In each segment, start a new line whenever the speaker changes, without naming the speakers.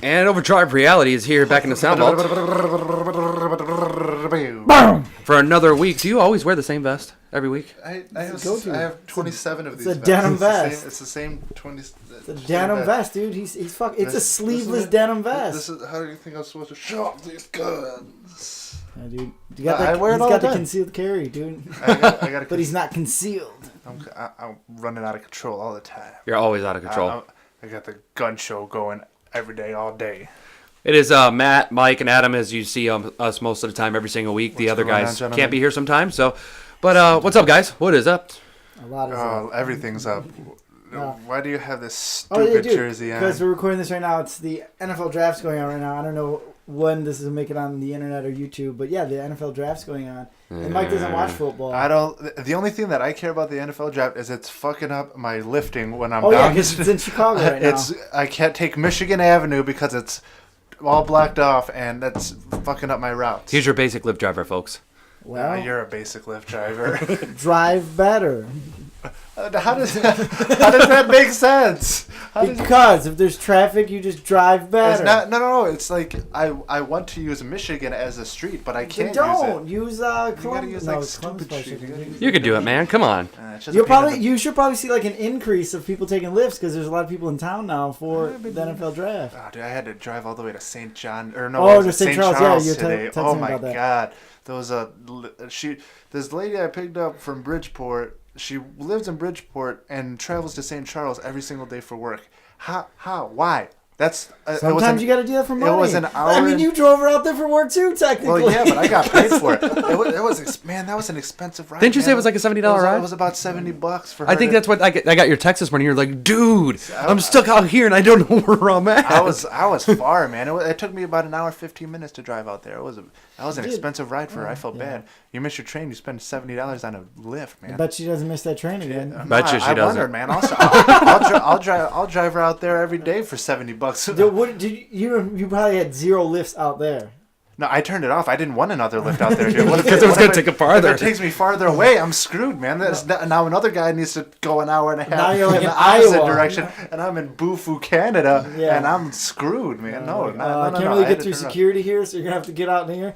And Overdrive Reality is here back in the sound vault for another week. Do you always wear the same vest every week?
I have 27 of these.
It's a denim vest.
It's the same 20.
It's a denim vest, dude. He's fucking. It's a sleeveless denim vest.
This is how do you think I'm supposed to show off these guns?
Yeah, dude. You got that, he's got the concealed carry, dude.
I got
but he's not concealed.
I'm running out of control all the time.
You're always out of control.
I got the gun show going every day, all day.
It is Matt, Mike, and Adam, as you see us most of the time, every single week. The other guys can't be here sometimes. So, but what's up, guys? What is up?
A lot is up.
Everything's up. Why do you have this stupid jersey on?
Because we're recording this right now. It's the NFL draft's going on right now. I don't know when this is making it on the internet or YouTube, but yeah, the NFL draft's going on. And Mike doesn't watch football.
I don't. The only thing that I care about the NFL draft is it's fucking up my lifting when I'm down.
Oh yeah, because it's in Chicago right now.
I can't take Michigan Avenue because it's all blocked off, and that's fucking up my routes.
Here's your basic Lyft driver, folks.
Well,
you're a basic Lyft driver.
Drive better.
How does that make sense?
Because if there's traffic, you just drive better.
It's not, no. It's like I want to use Michigan as a street, but I can't.
Don't
use
Columbus.
You gotta use stupid street.
You could do it, man. Come on.
You should probably see like an increase of people taking lifts because there's a lot of people in town now for the NFL draft.
Oh, dude, I had to drive all the way to St. John
to St. Charles. Yeah,
today.
Oh
my god, there was this lady I picked up from Bridgeport. She lives in Bridgeport and travels to St. Charles every single day for work. How? Why? That's
sometimes you got to do that for money.
It was an hour.
I mean, you drove her out there for work too, technically.
Well, yeah, but I got paid for it. It was man, that was an expensive ride.
Didn't you say it was like a $70 ride?
It was about $70 for her.
I think that's what I got your text this morning. You're like, dude, I'm stuck out here and I don't know where I'm at.
I was far, man. It took me about an hour 15 minutes to drive out there. That was an expensive ride for her. I felt bad. You miss your train, you spend $70 on a lift, man.
I bet she doesn't miss that train again.
Bet you she doesn't.
I wondered, man. I'll drive her out there every day for $70.
You probably had 0 lifts out there.
No, I turned it off. I didn't want another lift out there, dude.
Because it was going to take it farther.
If it takes me farther away, I'm screwed, man. Now another guy needs to go an hour and a half
now you're like
in the opposite direction, and I'm in Bufu, Canada, and I'm screwed, man.
I can't really get through security here, so you're going to have to get out in here.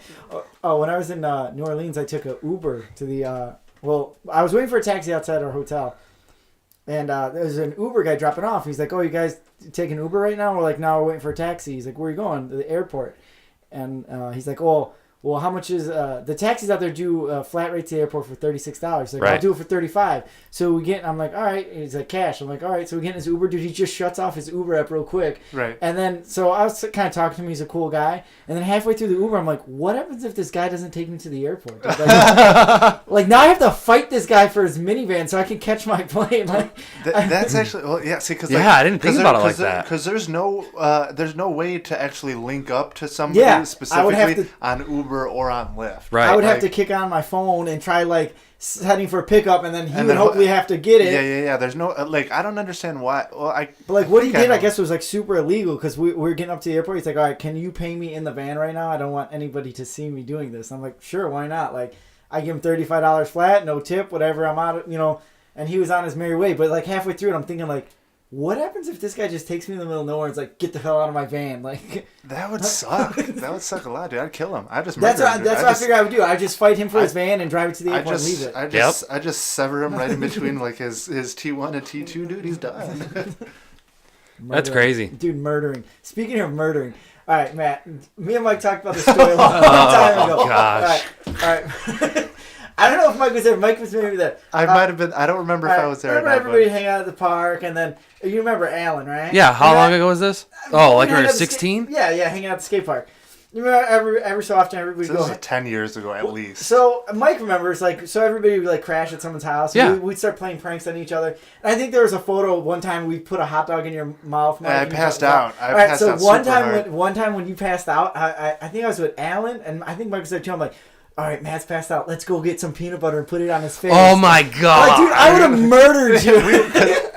When I was in New Orleans, I took an Uber to the... I was waiting for a taxi outside our hotel, and there was an Uber guy dropping off. He's like, oh, you guys taking Uber right now? We're like, no, we're waiting for a taxi. He's like, where are you going? To the airport. And he's like, well, how much is the taxis out there do flat rate to the airport for $36? He's like,
right.
I'll do it for $35. So I'm like, all right. He's like, cash. I'm like, all right. So we get in his Uber, dude. He just shuts off his Uber app real quick.
Right.
And then so I was kind of talking to him. He's a cool guy. And then halfway through the Uber, I'm like, what happens if this guy doesn't take me to the airport? Like now I have to fight this guy for his minivan so I can catch my plane.
That's actually see because
I didn't think about it like that
because there's no way to actually link up to somebody specifically on Uber or on Lyft.
Right.
I would have to kick on my phone and try setting for a pickup, and then he would hopefully have to get it.
Yeah. There's no I don't understand why. Well,
but what he did, I guess, was super illegal because we were getting up to the airport. He's like, all right, can you pay me in the van right now? I don't want anybody to see me doing this. I'm like, sure, why not? I give him $35 flat, no tip, whatever. I'm out of, and he was on his merry way. But halfway through it, I'm thinking what happens if this guy just takes me in the middle of nowhere and is like, get the hell out of my van?
That would suck. That would suck a lot, dude. I'd kill him.
That's what I figured I would do. I'd just fight him for his van and drive it to the airport and leave it.
I just sever him right in between his T1 and T2, dude. He's done.
That's crazy.
Dude, murdering. Speaking of murdering. All right, Matt. Me and Mike talked about this story a long time ago.
Oh, gosh.
All right. I don't know if Mike was there. Mike was maybe there.
I might have been. I don't remember if I was there.
Remember everybody hanging out at the park, and then you remember Alan, right?
Yeah. How long ago was this? Oh, like we were 16?
Yeah, hanging out at the skate park. You remember every so often everybody
so
go.
This was 10 years ago at least.
So Mike remembers so everybody would crash at someone's house.
Yeah.
We'd start playing pranks on each other. And I think there was a photo one time we put a hot dog in your mouth. Mike,
I passed out.
One time when you passed out, I think I was with Alan, and I think Mike was there too. I'm like, all right, Matt's passed out. Let's go get some peanut butter and put it on his face.
Oh my god!
Dude, I would have murdered you.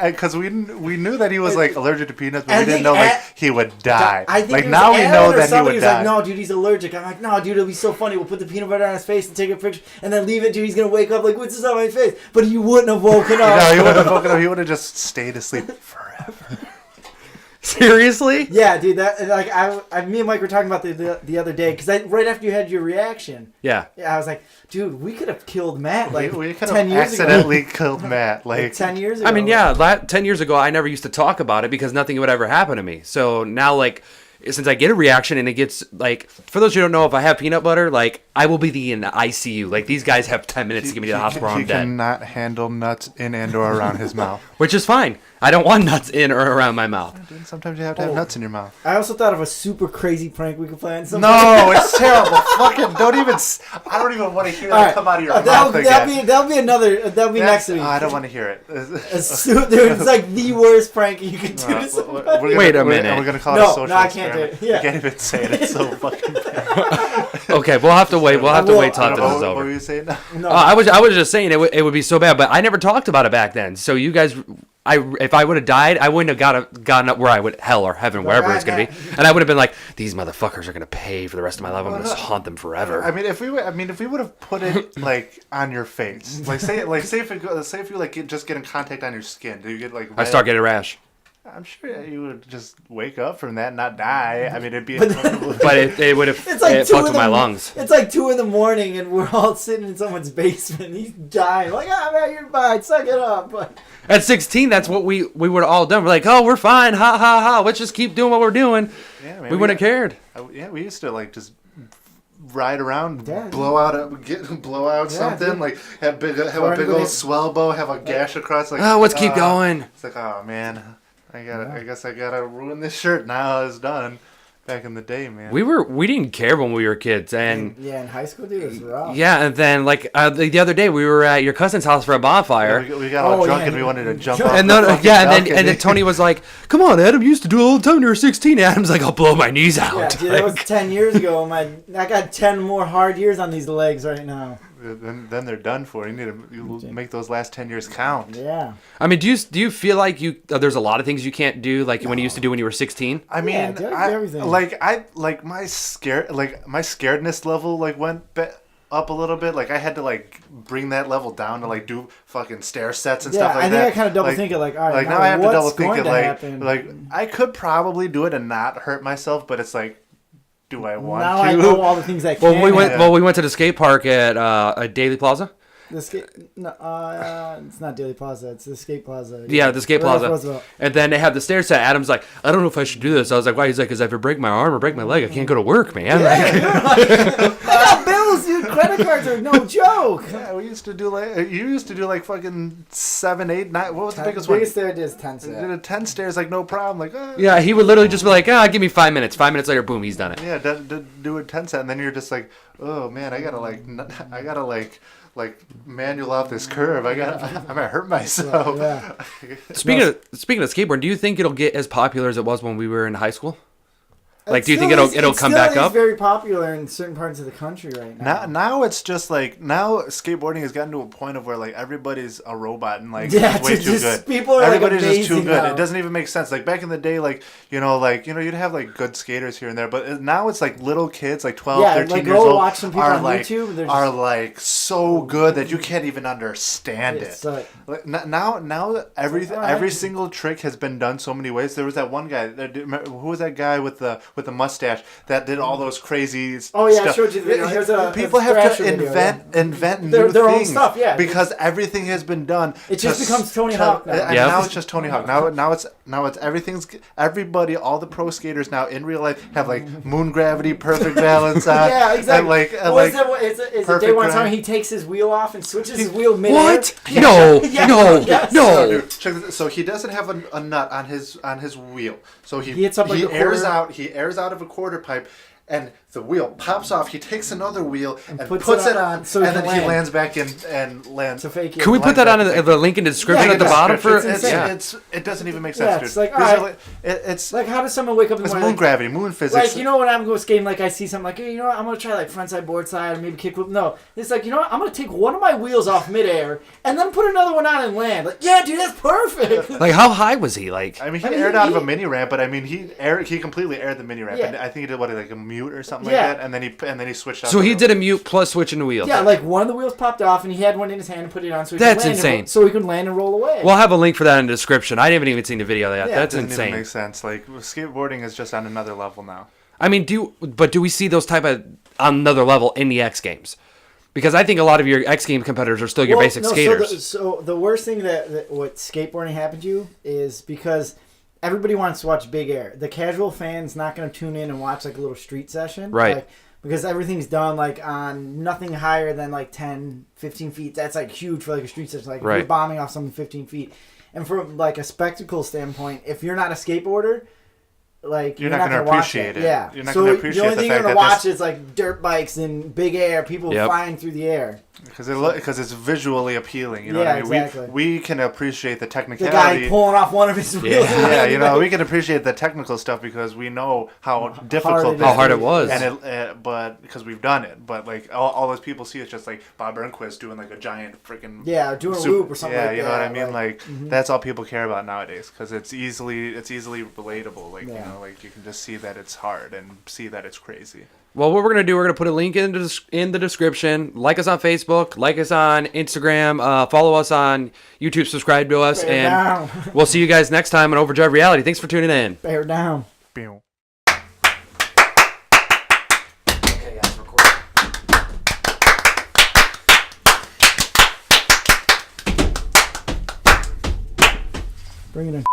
Because we knew that he was allergic to peanuts, but we didn't know he would die.
I think
now we know that he would die.
Like, no, dude, he's allergic. I'm like, no, dude, it'll be so funny. We'll put the peanut butter on his face and take a picture, and then leave it. Dude, he's gonna wake up like, what's this on my face? But he wouldn't have woken up.
No, he wouldn't have woken up. He would have just stayed asleep forever.
Seriously?
Yeah, dude. That like me and Mike were talking about the other day because right after you had your reaction.
Yeah.
Yeah, I was like, dude, we could have killed Matt like
we could
10
have
years
accidentally
ago.
killed Matt like
10 years ago.
I mean, yeah, 10 years ago, I never used to talk about it because nothing would ever happen to me. So now, like, since I get a reaction and it gets, like, for those who don't know, if I have peanut butter, like, I will be in the ICU. Like, these guys have 10 minutes to get me to the hospital or I'm
He
dead.
cannot handle nuts in and or around his mouth.
Which is fine. I don't want nuts in or around my mouth.
Dude, sometimes you have to have nuts in your mouth.
I also thought of a super crazy prank we could play on something.
No, it's terrible. Fucking don't even. I don't even want to hear that come out of your mouth again.
That'll be another. That'll be next week.
I don't want to hear it.
Dude, it's like the worst prank you could do to somebody.
Wait a minute.
We're gonna call it a social
No, I can't do
experiment.
it. Yeah.
I can't even say it. It's so fucking bad.
Okay, we'll have to wait. We'll have to wait till this is
What
over.
were you saying?
No.
I was just saying it would be so bad, but I never talked about it back then. So you guys, if I would have died, I wouldn't have gotten up where I would, hell or heaven, wherever it's gonna be, and I would have been like, these motherfuckers are gonna pay for the rest of my life. I'm gonna haunt them forever.
I mean, if we would have put it like on your face, say if you like just get in contact on your skin, do you get like?
I start getting a rash.
I'm sure you would just wake up from that and not die. I mean, it'd be.
But it would have
It's like
fucked with my lungs.
It's like 2 a.m. and we're all sitting in someone's basement. He's dying. Like, man, you're fine. Suck it up. But
At 16, that's what we would have all done. We're like, oh, we're fine. Ha ha ha. Let's just keep doing what we're doing.
Yeah, man,
we wouldn't have cared.
Yeah, we used to like just ride around,
Yeah,
blow out something,
dude.
like have a big old swell bow, have a gash across. Like,
Oh, let's keep going.
It's like, oh man, I guess I gotta ruin this shirt now. It's done. Back in the day, man.
We didn't care when we were kids, and
yeah, in high school, dude, it was rough.
yeah, and then like the other day we were at your cousin's house for a bonfire.
We got all drunk and we wanted to jump off.
And then Tony was like, "Come on, Adam, you used to do it all the time when you were 16." Adam's like, "I'll blow my knees out."
Yeah, dude, that was 10 years ago. I got 10 more hard years on these legs right now.
Then they're done for. You need to make those last 10 years count.
Yeah.
I mean, do you feel like there's a lot of things you can't do like when you used to do when you were 16?
I mean,
everything.
my scaredness level like went up a little bit. Like I had to like bring that level down to like do fucking stair sets and stuff like that.
I think I kind of double think it like, all right,
like now I have to double think it
happen?
like I could probably do it and not hurt myself, but it's like, do I want
now
to?
I know all the things I can.
We went to the skate park at Daily Plaza.
It's not Daily Plaza. It's the Skate Plaza.
Yeah, the Skate Plaza. And then they have the stair set. Adam's like, I don't know if I should do this. I was like, why? He's like, because if I break my arm or break my leg, I can't go to work, man.
I got bills, dude. Credit cards are no joke.
Yeah, we used to do like fucking 7, 8, 9. What was the biggest one?
Biggest stair is 10 stairs.
Did a 10 stairs like no problem. Like
Yeah, he would literally just be like, give me 5 minutes. 5 minutes later, boom, he's done it.
Yeah, do a 10 set, and then you're just like, oh man, I gotta manual out this curve. I might hurt myself.
Yeah.
Speaking of skateboarding, do you think it'll get as popular as it was when we were in high school? Like, do you think it'll come back up?
It's very popular in certain parts of the country right now.
Now it's just like skateboarding has gotten to a point of where like everybody's a robot and like
yeah,
it's way too good.
People are
everybody's
like
just too good.
Now.
It doesn't even make sense. Like back in the day, you'd have like good skaters here and there, but now it's like little kids, like 12, 13 years old,
watch some people on YouTube,
are like so good that you can't even understand it. Like, now every single trick has been done so many ways. There was that one guy. Who was that guy with the mustache that did all those crazy stuff.
I showed you the video.
People have to invent new
their
things
own stuff, yeah.
because everything has been done.
It just becomes Tony Hawk now.
And now it's just Tony Hawk. Now it's everybody, all the pro skaters now in real life have like moon gravity, perfect balance on.
Yeah, exactly. Is it day one time he takes his wheel off and switches his wheel mid-air?
What? No.
So he doesn't have a nut on his wheel. So he
hits up like
airs out. He airs out of a quarter pipe, and the wheel pops off. He takes another wheel and puts it on,
so
and then he lands back in and lands.
Can we put that on the link in the description at the bottom for
it? It doesn't even make sense.
Yeah,
dude.
it's like, all right. It's like, how does someone wake up in the morning?
Moon gravity, moon physics.
Like, when I'm going skating, like I see something like, hey, you know what? I'm gonna try like frontside, board side, or maybe kickflip. No, it's like, you know what? I'm gonna take one of my wheels off midair and then put another one on and land. Like, yeah, dude, that's perfect.
Like, how high was he? Like,
I mean, he aired out of a mini ramp, but I mean, he completely aired the mini ramp.
Yeah.
And I think he did like a mute or something
Yeah.
like that, and then he switched out.
So
the
he
wheel.
did a mute plus switching the wheels.
Yeah, like one of the wheels popped off, and he had one in his hand and put it on, so he
That's
could land
insane.
so he could land and roll away.
We'll have a link for that in the description. I haven't even seen the video yet.
Yeah,
That's
Doesn't even
insane.
make sense. Like skateboarding is just on another level now.
I mean, do we see those type of on another level in the X Games? Because I think a lot of your X Game competitors are still your basic skaters.
So the worst thing that what skateboarding happened to you is because everybody wants to watch Big Air. The casual fan's not going to tune in and watch like a little street session.
Right.
Like, because everything's done like on nothing higher than like 10, 15 feet. That's like huge for like a street session. Like if you're bombing off something 15 feet. And from like a spectacle standpoint, if you're not a skateboarder, like
you're not going to appreciate it.
Yeah.
You're not going to appreciate
the only thing you're
fact
going to
that
watch is like dirt bikes and big air, people flying through the air.
Because it's visually appealing, you know
Yeah,
what I mean?
exactly.
We can appreciate the
The
technicality.
guy pulling off one of his wheels.
Yeah, you know, we can appreciate the technical stuff because we know how difficult
How hard it was.
and but because we've done it. But like all those people see, it's just like Bob Burnquist doing like a giant freaking
doing a loop or something.
Yeah,
like
you know
that.
what I mean. Like that's all people care about nowadays because it's easily relatable. Like you know, like you can just see that it's hard and see that it's crazy.
Well, what we're going to do, we're going to put a link in the description. Like us on Facebook. Like us on Instagram. Follow us on YouTube. Subscribe to us.
Bear down.
We'll see you guys next time on Overdrive Reality. Thanks for tuning in.
Bear down.
Okay, guys, record.
Bring it in.